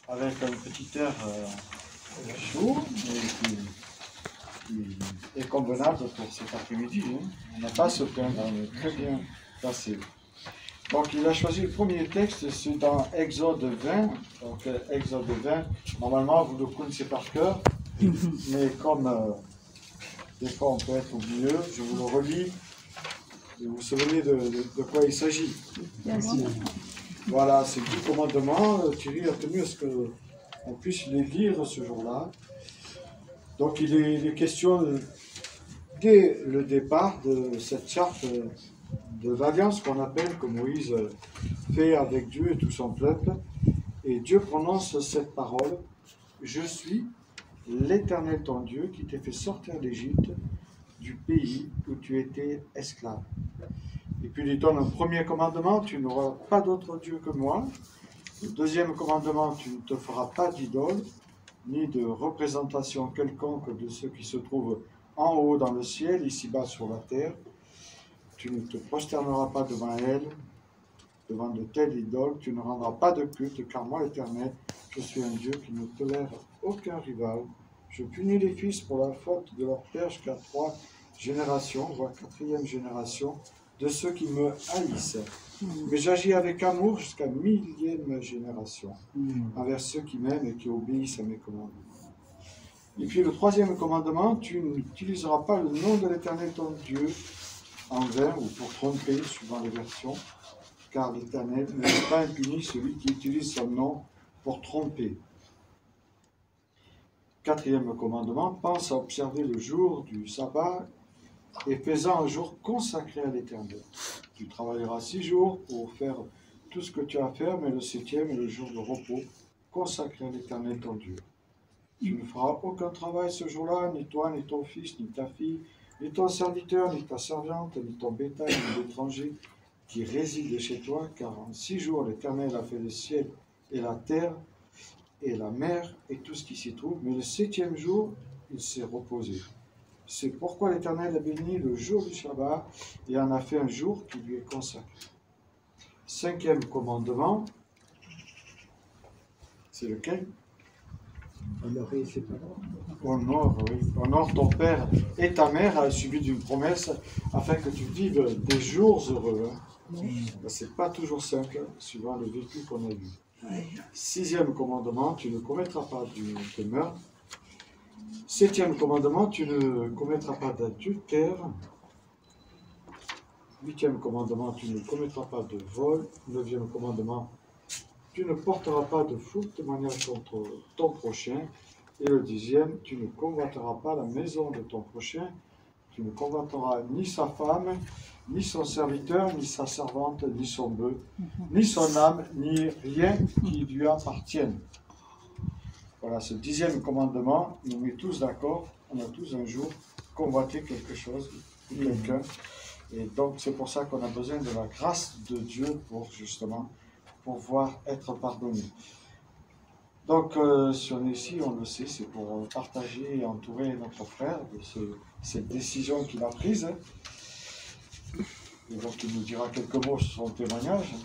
avec un petit air chaud, mais qui est convenable pour cet après-midi. Hein. On n'a pas à se plaindre, on est très bien placé. Donc il a choisi le premier texte, c'est dans Exode 20. Donc Exode 20, normalement vous le connaissez par cœur, mais comme des fois on peut être oublieux, je vous le relis et vous vous souvenez de quoi il s'agit. Merci. Voilà, c'est 10 commandements. Thierry a tenu à ce qu'on puisse les lire ce jour-là. Donc il est question dès le départ de cette charte de l'alliance qu'on appelle, que Moïse fait avec Dieu et tout son peuple. Et Dieu prononce cette parole: je suis l'Éternel ton Dieu qui t'ai fait sortir d'Égypte, du pays où tu étais esclave. Et puis il lui donne un premier commandement: tu n'auras pas d'autre Dieu que moi. Le deuxième commandement: tu ne te feras pas d'idole, ni de représentation quelconque de ceux qui se trouvent en haut dans le ciel, ici-bas sur la terre. Tu ne te prosterneras pas devant elle, devant de telles idoles. Tu ne rendras pas de culte, car moi, l'Éternel, je suis un Dieu qui ne tolère aucun rival. Je punis les fils pour la faute de leur père jusqu'à 3 générations, voire 4e génération, de ceux qui me haïssent. Mais j'agis avec amour jusqu'à 1000e génération, envers ceux qui m'aiment et qui obéissent à mes commandements. Et puis le 3e commandement: tu n'utiliseras pas le nom de l'Éternel ton Dieu en vain ou pour tromper, suivant les versions, car l'Éternel ne laisse pas impuni celui qui utilise son nom pour tromper. 4e commandement: pense à observer le jour du sabbat et fais-en un jour consacré à l'Éternel. Tu travailleras 6 jours pour faire tout ce que tu as à faire, mais le 7e est le jour de repos, consacré à l'Éternel ton Dieu. Tu ne feras aucun travail ce jour-là, ni toi, ni ton fils, ni ta fille, ni ton serviteur, ni ta servante, ni ton bétail, ni l'étranger qui réside chez toi, car en 6 jours l'Éternel a fait le ciel et la terre et la mer et tout ce qui s'y trouve, mais le 7e jour, il s'est reposé. C'est pourquoi l'Éternel a béni le jour du Shabbat et en a fait un jour qui lui est consacré. 5e commandement, c'est lequel? Honorer ses parents. Honore, oui. Honore ton père et ta mère, a suivi d'une promesse, afin que tu vives des jours heureux. Hein. C'est pas toujours simple, suivant le vécu qu'on a eu. 6e commandement: tu ne commettras pas de meurtre. 7e commandement: tu ne commettras pas d'adultère. 8e commandement: tu ne commettras pas de vol. 9e commandement: tu ne porteras pas de faux témoignage contre ton prochain. Et le 10e: tu ne convoiteras pas la maison de ton prochain. Tu ne convoiteras ni sa femme, ni son serviteur, ni sa servante, ni son bœuf, ni son âme, ni rien qui lui appartienne. Voilà, ce 10e commandement nous met tous d'accord. On a tous un jour convoité quelque chose ou quelqu'un. Et donc c'est pour ça qu'on a besoin de la grâce de Dieu pour justement pouvoir être pardonné. Donc si on est ici, on le sait, c'est pour partager et entourer notre frère de cette décision qu'il a prise. Et donc il nous dira quelques mots sur son témoignage.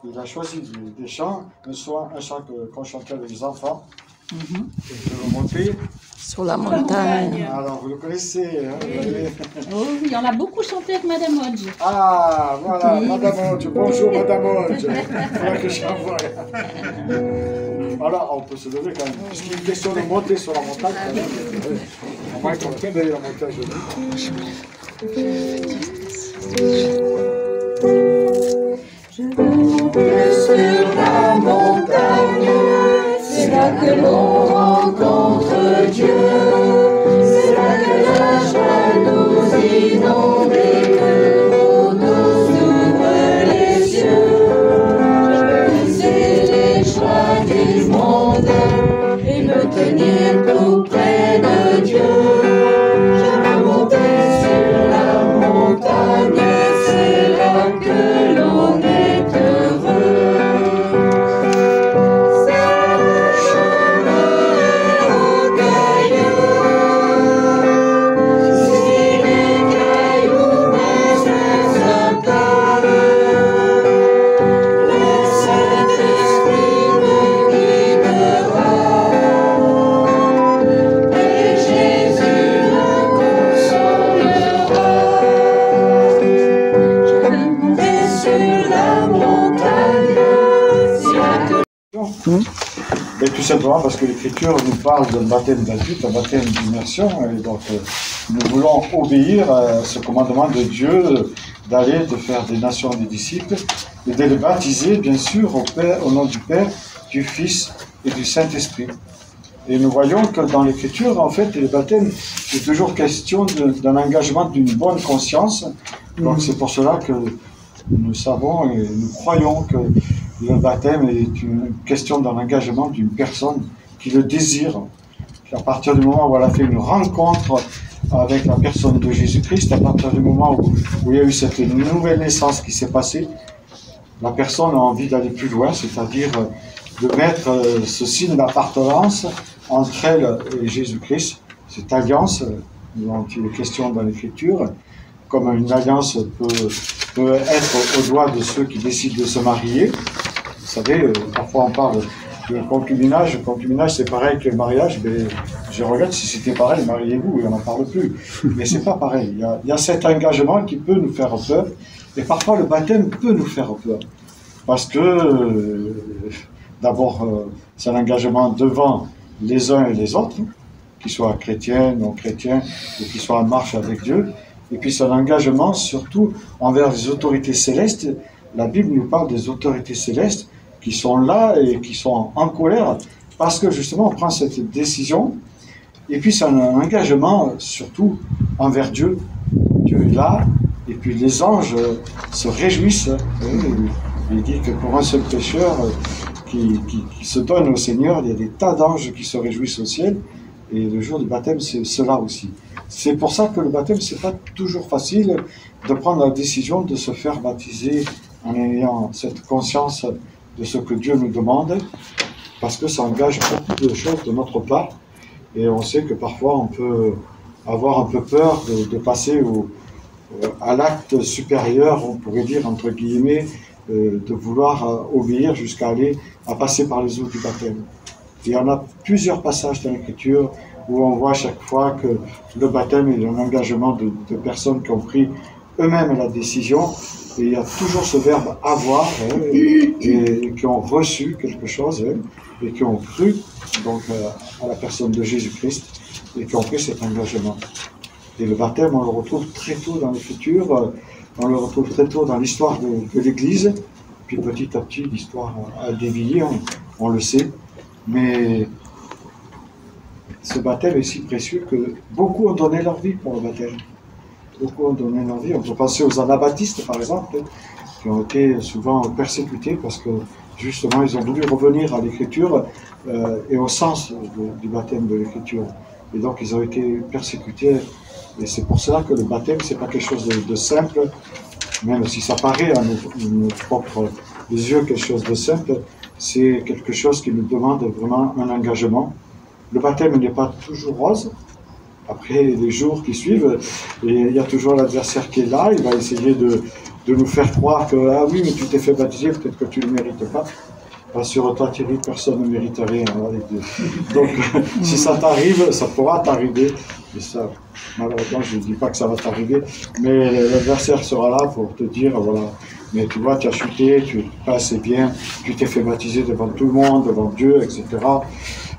Il a choisi des chants, un chant qu'on chantait avec les enfants. Et je vais le montrer. Sur la montagne. Alors, vous le connaissez, hein, vous avez... Oh oui, on a beaucoup chanté avec Madame Hodge. Ah, voilà, Madame Hodge. Bonjour, Madame Hodge. Il faudra que j'envoie. Voilà, on peut se lever quand même. Puisqu'il est une question de monter sur la montagne. À moins qu'on tienne d'ailleurs la montagne. Je veux monter sur la montagne, c'est là que l'on rencontre Dieu, c'est là que la joie nous inonde et que l'eau nous ouvre les yeux. Je veux laisser les joies du monde et me tenir tout près de Dieu. Je veux monter sur la montagne, c'est là que l'on est heureux. C'est le chemin rocailleux question. Et tout simplement parce que l'Écriture nous parle d'un baptême d'adulte, un baptême d'immersion, et donc nous voulons obéir à ce commandement de Dieu d'aller, de faire des nations des disciples, et de les baptiser, bien sûr, au nom du Père, du Fils et du Saint-Esprit. Et nous voyons que dans l'Écriture, en fait, le baptême, c'est toujours question d'un engagement, d'une bonne conscience. Donc c'est pour cela que nous savons et nous croyons que le baptême est une question d'un engagement d'une personne qui le désire. À partir du moment où elle a fait une rencontre avec la personne de Jésus-Christ, à partir du moment où il y a eu cette nouvelle naissance qui s'est passée, la personne a envie d'aller plus loin, c'est-à-dire de mettre ce signe d'appartenance entre elle et Jésus-Christ, cette alliance dont il est question dans l'Écriture, comme une alliance peut être au doigt de ceux qui décident de se marier. Vous savez, parfois on parle de concubinage. Le concubinage, c'est pareil que le mariage, mais je regarde si c'était pareil, mariez-vous, et on n'en parle plus. Mais c'est pas pareil. Il y a cet engagement qui peut nous faire peur, et parfois le baptême peut nous faire peur. Parce que, d'abord, c'est un engagement devant les uns et les autres, qu'ils soient chrétiens, non chrétiens, ou qu'ils soient en marche avec Dieu. Et puis c'est un engagement surtout envers les autorités célestes. La Bible nous parle des autorités célestes qui sont là et qui sont en colère parce que justement on prend cette décision. Et puis c'est un engagement surtout envers Dieu. Dieu est là et puis les anges se réjouissent. Il dit que pour un seul pécheur qui se donne au Seigneur, il y a des tas d'anges qui se réjouissent au ciel. Et le jour du baptême, c'est cela aussi. C'est pour ça que le baptême, c'est pas toujours facile de prendre la décision de se faire baptiser en ayant cette conscience de ce que Dieu nous demande, parce que ça engage beaucoup de choses de notre part. Et on sait que parfois, on peut avoir un peu peur de passer à l'acte supérieur, on pourrait dire, entre guillemets, de vouloir obéir jusqu'à aller à passer par les eaux du baptême. Il y en a plusieurs passages dans l'Écriture où on voit chaque fois que le baptême est un engagement de personnes qui ont pris eux-mêmes la décision. Et il y a toujours ce verbe « avoir » et qui ont reçu quelque chose et qui ont cru donc, à la personne de Jésus-Christ et qui ont pris cet engagement. Et le baptême, on le retrouve très tôt dans l'Écriture, on le retrouve très tôt dans l'histoire de l'Église. Puis petit à petit, l'histoire a dévié, on le sait. Mais ce baptême est si précieux que beaucoup ont donné leur vie pour le baptême. Beaucoup ont donné leur vie. On peut penser aux anabaptistes, par exemple, qui ont été souvent persécutés parce que, justement, ils ont voulu revenir à l'Écriture et au sens du baptême de l'Écriture. Et donc, ils ont été persécutés. Et c'est pour cela que le baptême, c'est pas quelque chose de simple, même si ça paraît à nos propres yeux quelque chose de simple. C'est quelque chose qui nous demande vraiment un engagement. Le baptême n'est pas toujours rose. Après les jours qui suivent, et il y a toujours l'adversaire qui est là, il va essayer de nous faire croire que « Ah oui, mais tu t'es fait baptiser, peut-être que tu ne le mérites pas. » Sur toi, Thierry, personne ne mérite rien. Donc, si ça t'arrive, ça pourra t'arriver. Et ça, malheureusement, je ne dis pas que ça va t'arriver, mais l'adversaire sera là pour te dire, voilà, mais tu vois, tu as chuté, tu n'es pas assez bien, tu t'es fait baptiser devant tout le monde, devant Dieu, etc.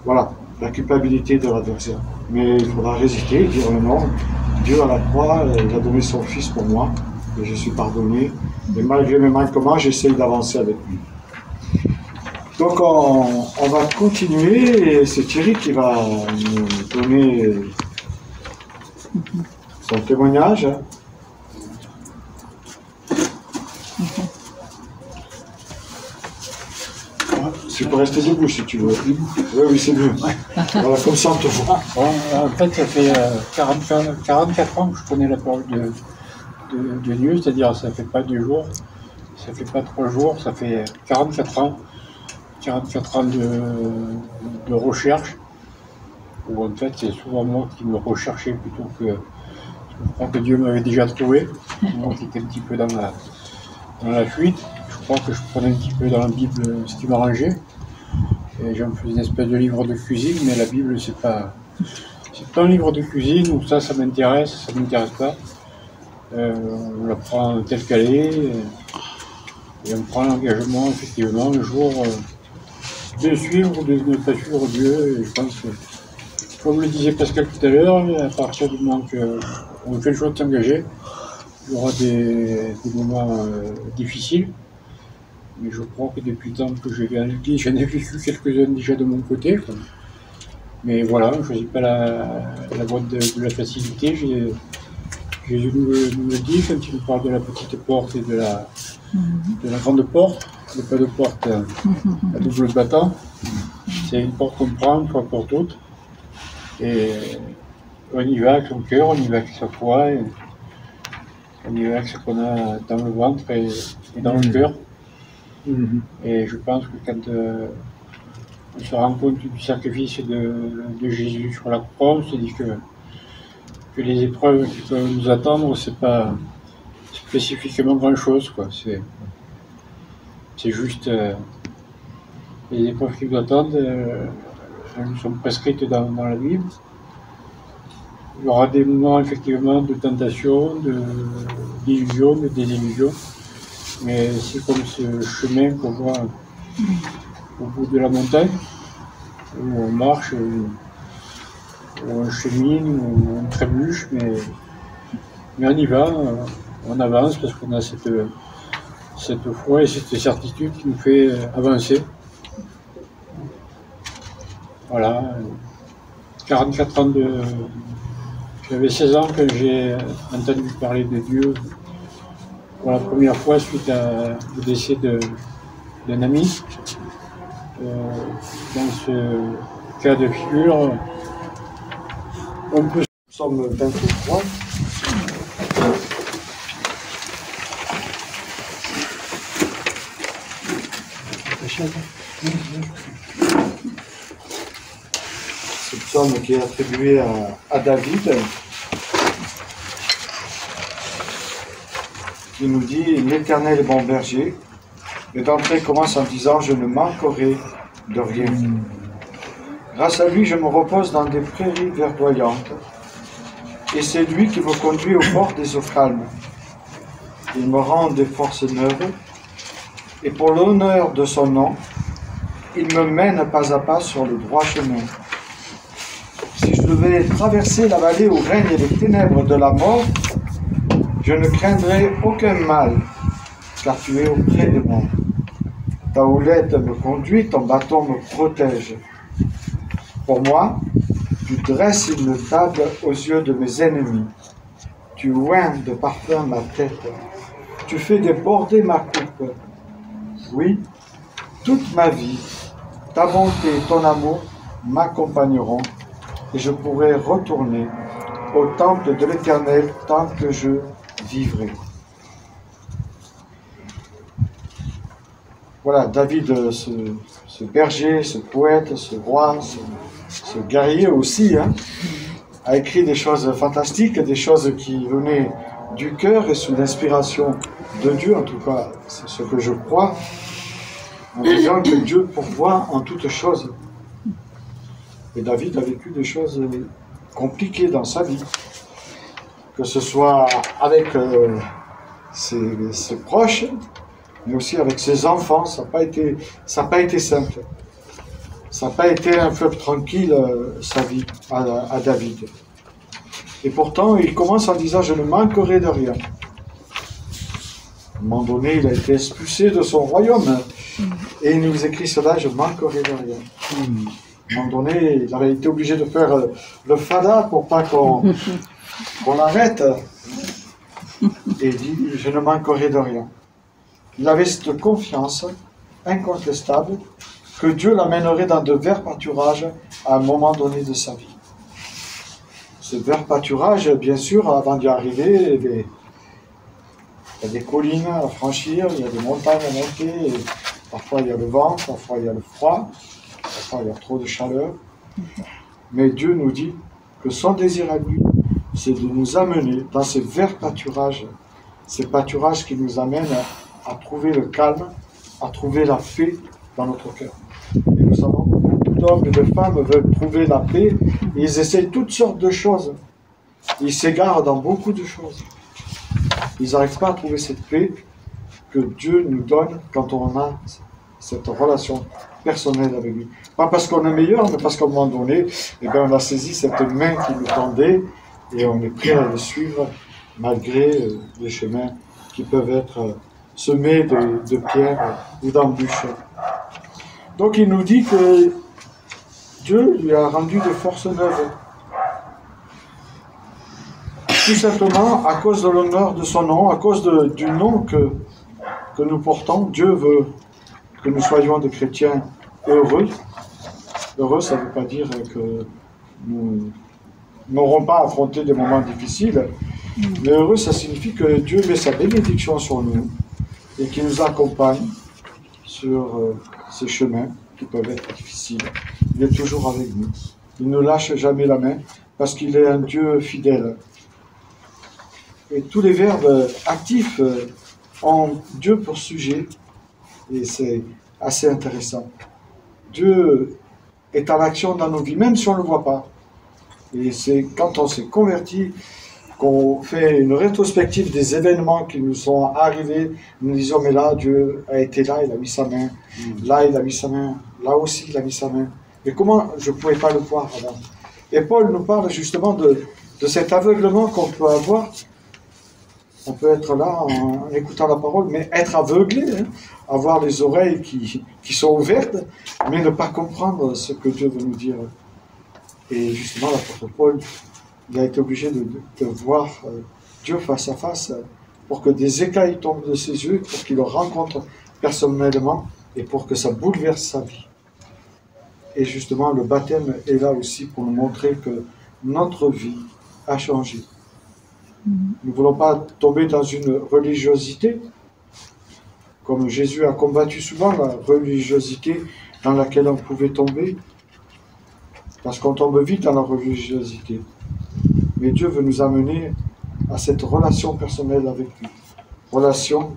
Voilà, la culpabilité de l'adversaire. Mais il faudra résister, dire non. Dieu à la croix, il a donné son Fils pour moi, et je suis pardonné. Et malgré mes manquements, j'essaye d'avancer avec lui. Donc on va continuer, et c'est Thierry qui va nous donner son témoignage. Tu peux rester debout si tu veux. Oui, c'est mieux. Voilà, comme ça on te voit. En fait, ça fait 44 ans que je connais la parole de Dieu, c'est-à-dire ça fait pas 2 jours, ça fait pas 3 jours, ça fait 44 ans. 44 ans de recherche, où en fait c'est souvent moi qui me recherchais plutôt que je crois que Dieu m'avait déjà trouvé. Moi qui étais un petit peu dans la fuite, je crois que je prenais un petit peu dans la Bible ce qui m'arrangeait. Et j'en faisais une espèce de livre de cuisine, mais la Bible c'est pas un livre de cuisine où ça m'intéresse, ça m'intéresse pas. On la prend telle qu'elle est, et on prend l'engagement effectivement un jour. de suivre ou de ne pas suivre Dieu. Et je pense que, comme le disait Pascal tout à l'heure, à partir du moment qu'on fait le choix de s'engager, il y aura des moments difficiles. Mais je crois que depuis le temps que je vais à l'église, j'en ai vécu quelques-uns déjà de mon côté, quoi. Mais voilà, je ne choisis pas la voie de la facilité. Jésus nous le dit quand il nous parle de la petite porte et de la grande porte. Il n'y a pas de porte à double battant. C'est une porte qu'on prend une fois pour toutes. Et on y va avec son cœur, on y va avec sa foi, et on y va avec ce qu'on a dans le ventre et dans le cœur. Et je pense que quand on se rend compte du sacrifice de Jésus sur la croix, on se dit que les épreuves qui peuvent nous attendre, c'est pas spécifiquement grand-chose, quoi. C'est juste les épreuves qui nous attendent, elles sont prescrites dans la Bible. Il y aura des moments effectivement de tentation, d'illusion, de désillusion, mais c'est comme ce chemin qu'on voit au bout de la montagne, où on marche, où on chemine, où on trébuche, mais on y va, on avance parce qu'on a cette foi et cette certitude qui nous fait avancer. Voilà, 44 ans J'avais 16 ans quand j'ai entendu parler de Dieu pour la première fois suite au décès d'un ami. Dans ce cas de figure, on peut... Psaume 23. Ce psaume qui est attribué à David, qui nous dit « L'Éternel est mon berger ». Et d'entrée commence en disant « Je ne manquerai de rien ». Grâce à lui, je me repose dans des prairies verdoyantes. Et c'est lui qui me conduit au bord des eaux calmes. Il me rend des forces neuves. Et pour l'honneur de son nom, il me mène pas à pas sur le droit chemin. Si je devais traverser la vallée où règnent les ténèbres de la mort, je ne craindrai aucun mal, car tu es auprès de moi. Ta houlette me conduit, ton bâton me protège. Pour moi, tu dresses une table aux yeux de mes ennemis. Tu oins de parfum ma tête. Tu fais déborder ma coupe. Oui, toute ma vie, ta bonté et ton amour m'accompagneront et je pourrai retourner au temple de l'Éternel tant que je vivrai. Voilà, David, ce berger, ce poète, ce roi, ce guerrier aussi, a écrit des choses fantastiques, des choses qui venaient du cœur et sous l'inspiration de Dieu, en tout cas, c'est ce que je crois, en disant que Dieu pourvoit en toutes choses. Et David a vécu des choses compliquées dans sa vie, que ce soit avec ses proches, mais aussi avec ses enfants. Ça n'a pas été simple. Ça n'a pas été un fleuve tranquille, sa vie, à David. Et pourtant, il commence en disant « Je ne manquerai de rien ». À un moment donné, il a été expulsé de son royaume. Et il nous écrit cela « Je manquerai de rien ». À un moment donné, il avait été obligé de faire le fada pour pas qu'on l'arrête. Et il dit « Je ne manquerai de rien ». Il avait cette confiance incontestable que Dieu l'amènerait dans de verts pâturages à un moment donné de sa vie. Ce vert pâturage, bien sûr, avant d'y arriver, il y a des collines à franchir, il y a des montagnes à monter, et parfois il y a le vent, parfois il y a le froid, parfois il y a trop de chaleur. Mais Dieu nous dit que son désir à lui, c'est de nous amener dans ces verts pâturages qui nous amènent à trouver le calme, à trouver la paix dans notre cœur. Et nous savons que beaucoup d'hommes et de femmes veulent trouver la paix, et ils essayent toutes sortes de choses. Ils s'égarent dans beaucoup de choses. Ils n'arrivent pas à trouver cette paix que Dieu nous donne quand on a cette relation personnelle avec lui. Pas parce qu'on est meilleur, mais parce qu'à un moment donné, eh bien, on a saisi cette main qui nous tendait et on est prêt à le suivre malgré les chemins qui peuvent être semés de pierres ou d'embûches. Donc il nous dit que Dieu lui a rendu des forces neuves. Tout simplement à cause de l'honneur de son nom, à cause du nom que nous portons. Dieu veut que nous soyons des chrétiens heureux. Heureux, ça ne veut pas dire que nous n'aurons pas affronté des moments difficiles. Mais heureux, ça signifie que Dieu met sa bénédiction sur nous et qu'il nous accompagne sur ces chemins qui peuvent être difficiles. Il est toujours avec nous. Il ne lâche jamais la main parce qu'il est un Dieu fidèle. Et tous les verbes actifs ont Dieu pour sujet et c'est assez intéressant. Dieu est en action dans nos vies, même si on ne le voit pas. Et c'est quand on s'est converti qu'on fait une rétrospective des événements qui nous sont arrivés. Nous disons, mais là, Dieu a été là, il a mis sa main. Là, il a mis sa main. Là aussi, il a mis sa main. Mais comment je ne pouvais pas le voir avant? Et Paul nous parle justement de cet aveuglement qu'on peut avoir. On peut être là en écoutant la parole, mais être aveuglé, hein, avoir les oreilles qui sont ouvertes, mais ne pas comprendre ce que Dieu veut nous dire. Et justement, l'apôtre Paul, il a été obligé de voir Dieu face à face pour que des écailles tombent de ses yeux, pour qu'il le rencontre personnellement et pour que ça bouleverse sa vie. Et justement, le baptême est là aussi pour nous montrer que notre vie a changé. Nous ne voulons pas tomber dans une religiosité, comme Jésus a combattu souvent la religiosité dans laquelle on pouvait tomber, parce qu'on tombe vite dans la religiosité. Mais Dieu veut nous amener à cette relation personnelle avec lui, relation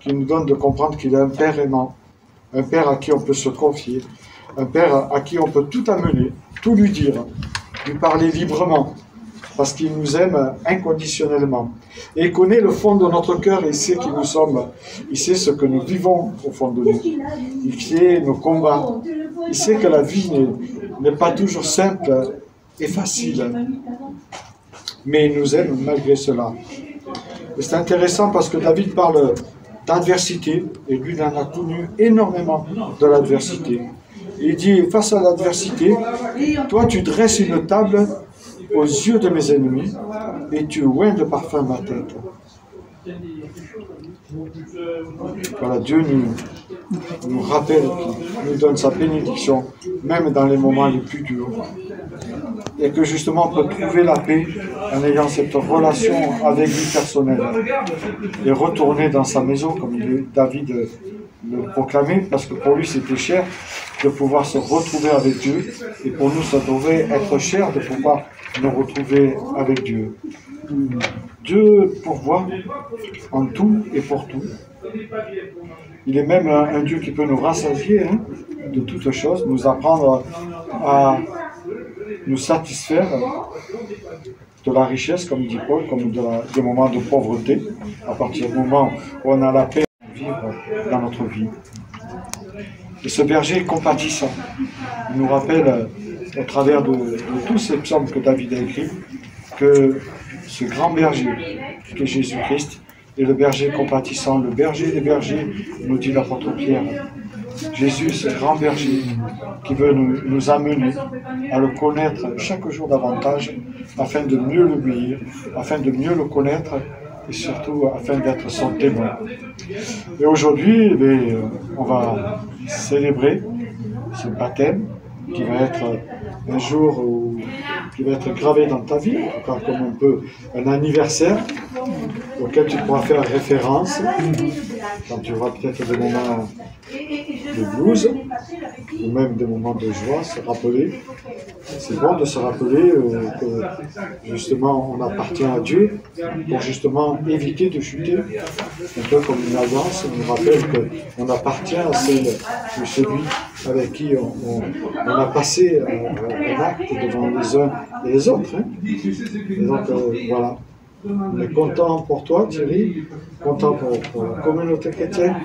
qui nous donne de comprendre qu'il est un Père aimant, un Père à qui on peut se confier, un Père à qui on peut tout amener, tout lui dire, lui parler librement, parce qu'il nous aime inconditionnellement. Et il connaît le fond de notre cœur, il sait qui nous sommes, il sait ce que nous vivons au fond de nous, il sait nos combats, il sait que la vie n'est pas toujours simple et facile, mais il nous aime malgré cela. Et c'est intéressant parce que David parle d'adversité, et lui il en a connu énormément de l'adversité. Il dit, face à l'adversité, toi tu dresses une table aux yeux de mes ennemis, et tu oins de parfum ma tête. Voilà, Dieu nous rappelle, qu'il nous donne sa bénédiction, même dans les moments les plus durs. Et que justement on peut trouver la paix en ayant cette relation avec lui personnelle. Et retourner dans sa maison, comme David le proclamait, parce que pour lui c'était cher de pouvoir se retrouver avec Dieu. Et pour nous ça devrait être cher de pouvoir nous retrouver avec Dieu. Dieu pourvoit en tout et pour tout. Il est même un Dieu qui peut nous rassasier de toutes choses, nous apprendre à nous satisfaire de la richesse, comme dit Paul, comme des moments de pauvreté, à partir du moment où on a la paix de vivre dans notre vie. Et ce berger est compatissant. Il nous rappelle, au travers de tous ces psaumes que David a écrits, que ce grand berger, qui est Jésus-Christ, est le berger compatissant, le berger des bergers, nous dit l'apôtre Pierre. Jésus, ce grand berger qui veut nous amener à le connaître chaque jour davantage, afin de mieux l'obéir, afin de mieux le connaître et surtout afin d'être son témoin. Et aujourd'hui, on va célébrer ce baptême qui va être un jour qui va être gravé dans ta vie, comme un peu un anniversaire auquel tu pourras faire référence quand tu auras peut-être des moments de blues ou même des moments de joie, se rappeler. C'est bon de se rappeler que justement on appartient à Dieu pour justement éviter de chuter, un peu comme une alliance. On nous rappelle qu'on appartient à celui avec qui on a passé un acte devant les uns et les autres. Et donc voilà, on est content pour toi Thierry, content pour la communauté chrétienne,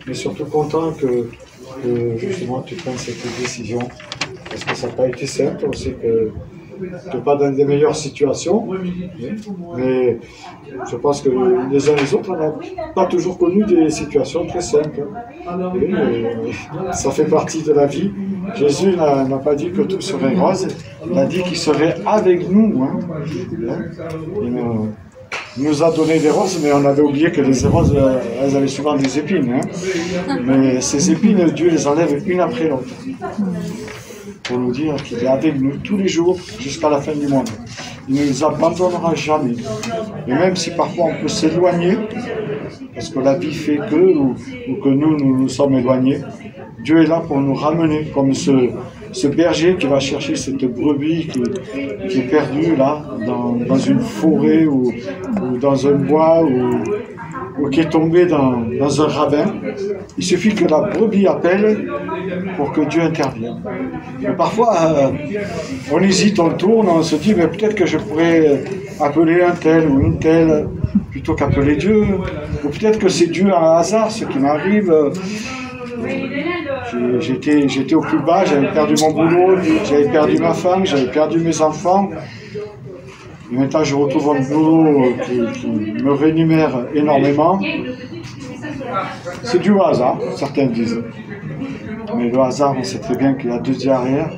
mais surtout content que que justement tu prennes cette décision. Parce que ça n'a pas été simple, on sait que tu n'es pas dans des meilleures situations, mais je pense que les uns les autres, on n'a pas toujours connu des situations très simples. Et ça fait partie de la vie. Jésus n'a pas dit que tout serait rose, il a dit qu'il serait avec nous. Hein. Il nous a donné des roses, mais on avait oublié que les roses, elles avaient souvent des épines. Hein. Mais ces épines, Dieu les enlève une après l'autre. Pour nous dire qu'il est avec nous tous les jours jusqu'à la fin du monde. Il ne nous abandonnera jamais. Et même si parfois on peut s'éloigner, parce que la vie fait que, ou que nous sommes éloignés, Dieu est là pour nous ramener, comme ce berger qui va chercher cette brebis qui est perdue là, dans une forêt ou dans un bois ou qui est tombé dans un ravin. Il suffit que la brebis appelle pour que Dieu intervienne. Mais parfois, on hésite, on tourne, on se dit, mais peut-être que je pourrais appeler un tel ou une telle plutôt qu'appeler Dieu. Ou peut-être que c'est Dieu un hasard, ce qui m'arrive. J'étais au plus bas, j'avais perdu mon boulot, j'avais perdu ma femme, j'avais perdu mes enfants. Et maintenant, je retrouve un boulot qui me rémunère énormément. C'est du hasard, certains disent. Mais le hasard, on sait très bien qu'il y a deux derrière.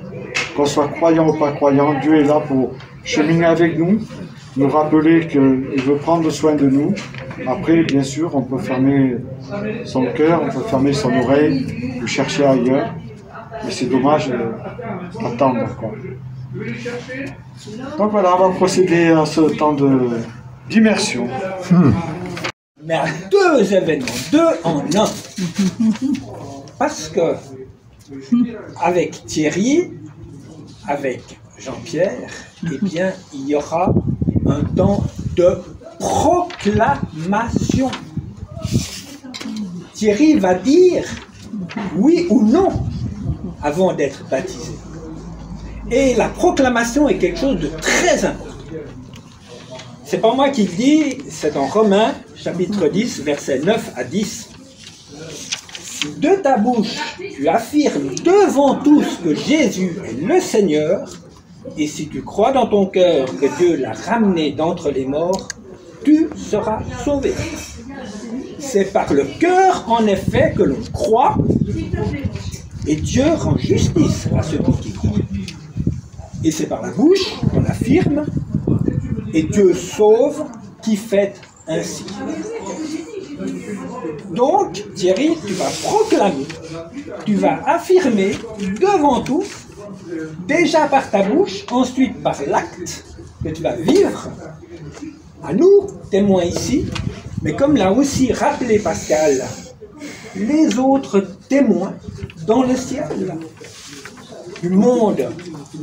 Qu'on soit croyant ou pas croyant, Dieu est là pour cheminer avec nous, nous rappeler qu'il veut prendre soin de nous. Après, bien sûr, on peut fermer son cœur, on peut fermer son oreille, ou chercher ailleurs. Mais c'est dommage d'attendre, quoi. Donc voilà, on va procéder à ce temps d'immersion. Mais à deux événements, deux en un. Parce que avec Thierry, avec Jean-Pierre, eh bien, il y aura un temps de proclamation. Thierry va dire oui ou non avant d'être baptisé. Et la proclamation est quelque chose de très important. C'est pas moi qui le dis, c'est dans Romains, chapitre 10, versets 9 à 10. Si de ta bouche tu affirmes devant tous que Jésus est le Seigneur, et si tu crois dans ton cœur que Dieu l'a ramené d'entre les morts, tu seras sauvé. C'est par le cœur, en effet, que l'on croit, et Dieu rend justice à celui qui croit. Et c'est par la bouche qu'on affirme, et Dieu sauve qui fait ainsi. Donc, Thierry, tu vas proclamer, tu vas affirmer devant tous, déjà par ta bouche, ensuite par l'acte que tu vas vivre, à nous, témoins ici, mais comme l'a aussi rappelé Pascal, les autres témoins dans le ciel, du monde,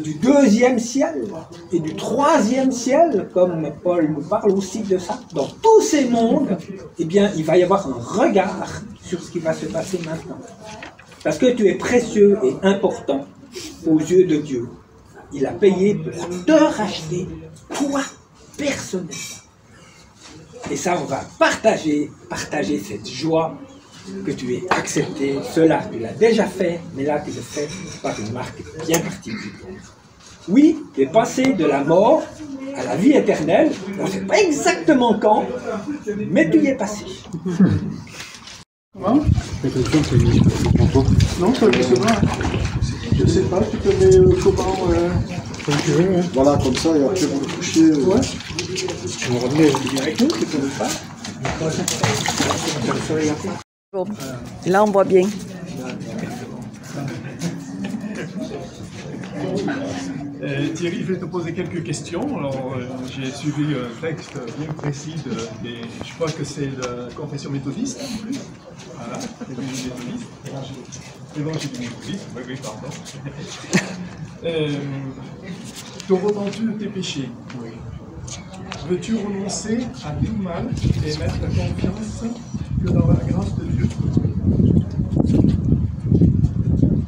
du deuxième ciel et du troisième ciel, comme Paul nous parle aussi de ça. Dans tous ces mondes, eh bien, il va y avoir un regard sur ce qui va se passer maintenant. Parce que tu es précieux et important aux yeux de Dieu. Il a payé pour te racheter, toi, personnellement. Et ça, on va partager cette joie que tu aies accepté. Cela, tu l'as déjà fait, mais là, tu le fais par une marque bien particulière. Oui, tu es passé de la mort à la vie éternelle. On ne sait pas exactement quand, mais tu y es passé. Comment ? Non, ça ne sais pas. Je ne sais pas, tu te mets comment Comme tu veux, hein. Voilà, comme ça, et après vous le couchez. Ouais. Tu me revenais avec nous, tu peux pas. Là, on voit bien. Thierry, je vais te poser quelques questions. Alors, j'ai suivi un texte bien précis, je crois que c'est la confession méthodiste en plus. Voilà, l'évangile méthodiste, oui, pardon. Te repens-tu de tes péchés? Oui. Veux-tu renoncer à tout mal et mettre confiance que dans la grâce de Dieu?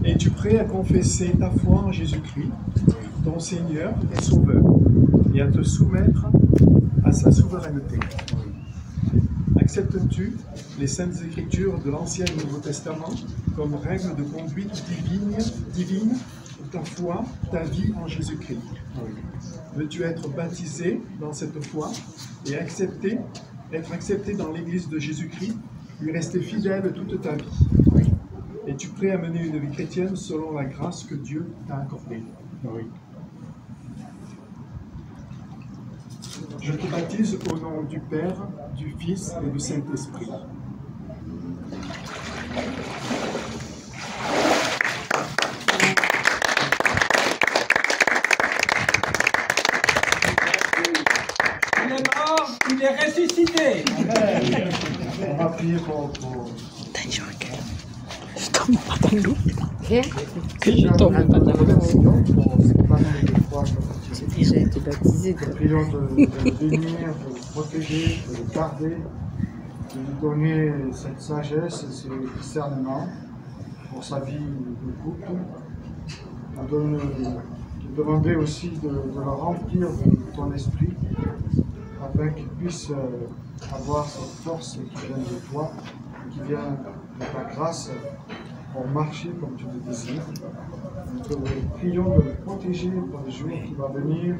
Es-tu prêt à confesser ta foi en Jésus-Christ, ton Seigneur et Sauveur, et à te soumettre à sa souveraineté? Acceptes-tu les Saintes Écritures de l'Ancien et Nouveau Testament comme règle de conduite divine ta foi, ta vie en Jésus-Christ. Veux-tu être baptisé dans cette foi et être accepté dans l'Église de Jésus-Christ, lui rester fidèle toute ta vie? Es-tu prêt à mener une vie chrétienne selon la grâce que Dieu t'a accordée? Oui. Je te baptise au nom du Père, du Fils et du Saint-Esprit. Il est mort, il est ressuscité. On va prier pour Je tombe pas dans l'eau. que je tombe pas dans l'eau. J'ai déjà été baptisée. Prions de le bénir, de le protéger, de le garder, de lui donner cette sagesse et ce discernement pour sa vie de couple. De demander aussi de le remplir de ton esprit afin qu'il puisse avoir cette force qui vient de toi, qui vient de ta grâce pour marcher comme tu le désires. Nous prions de le protéger pour les jours qui vont venir,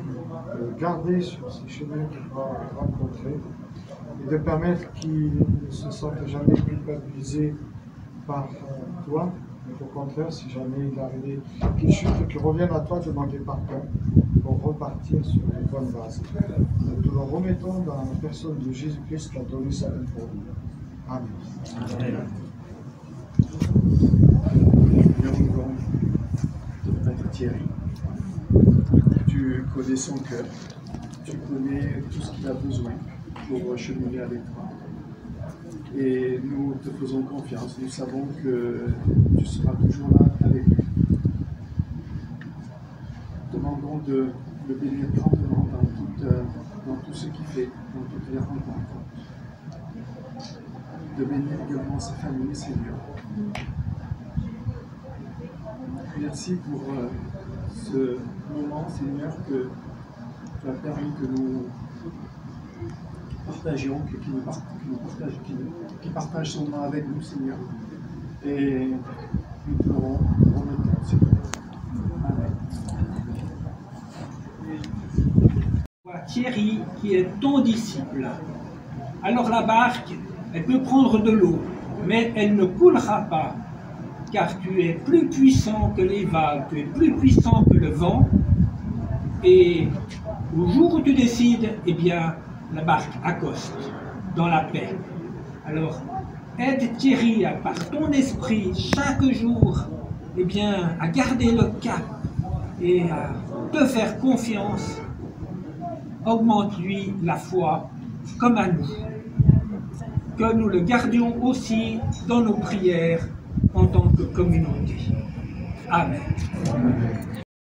de le garder sur ces chemins qu'il va rencontrer et de permettre qu'il ne se sente jamais culpabilisé par toi, mais qu'au contraire, si jamais il arrivait qu'il chute, qu'il revienne à toi demander pardon pour repartir sur les bonnes bases. Nous te le remettons dans la personne de Jésus-Christ qui a donné sa vie pour nous. Amen. Amen. Frère Thierry, tu connais son cœur, tu connais tout ce qu'il a besoin pour cheminer avec toi. Et nous te faisons confiance, nous savons que tu seras toujours là avec lui. Demandons de le bénir grandement dans tout ce qu'il fait, dans toutes les rencontres. De bénir également sa famille, Seigneur. Merci pour ce moment, Seigneur, que tu as permis que nous partagions, qu'il partage son nom avec nous, Seigneur. Et nous te le remettons, Seigneur. Amen. Thierry, qui est ton disciple. Alors la barque, elle peut prendre de l'eau, mais elle ne coulera pas, car tu es plus puissant que les vagues, tu es plus puissant que le vent, et au jour où tu décides, eh bien, la barque accoste dans la paix. Alors, aide Thierry par ton esprit chaque jour, eh bien, à garder le cap et à te faire confiance. Augmente-lui la foi comme à nous. Que nous le gardions aussi dans nos prières en tant que communauté. Amen. Amen.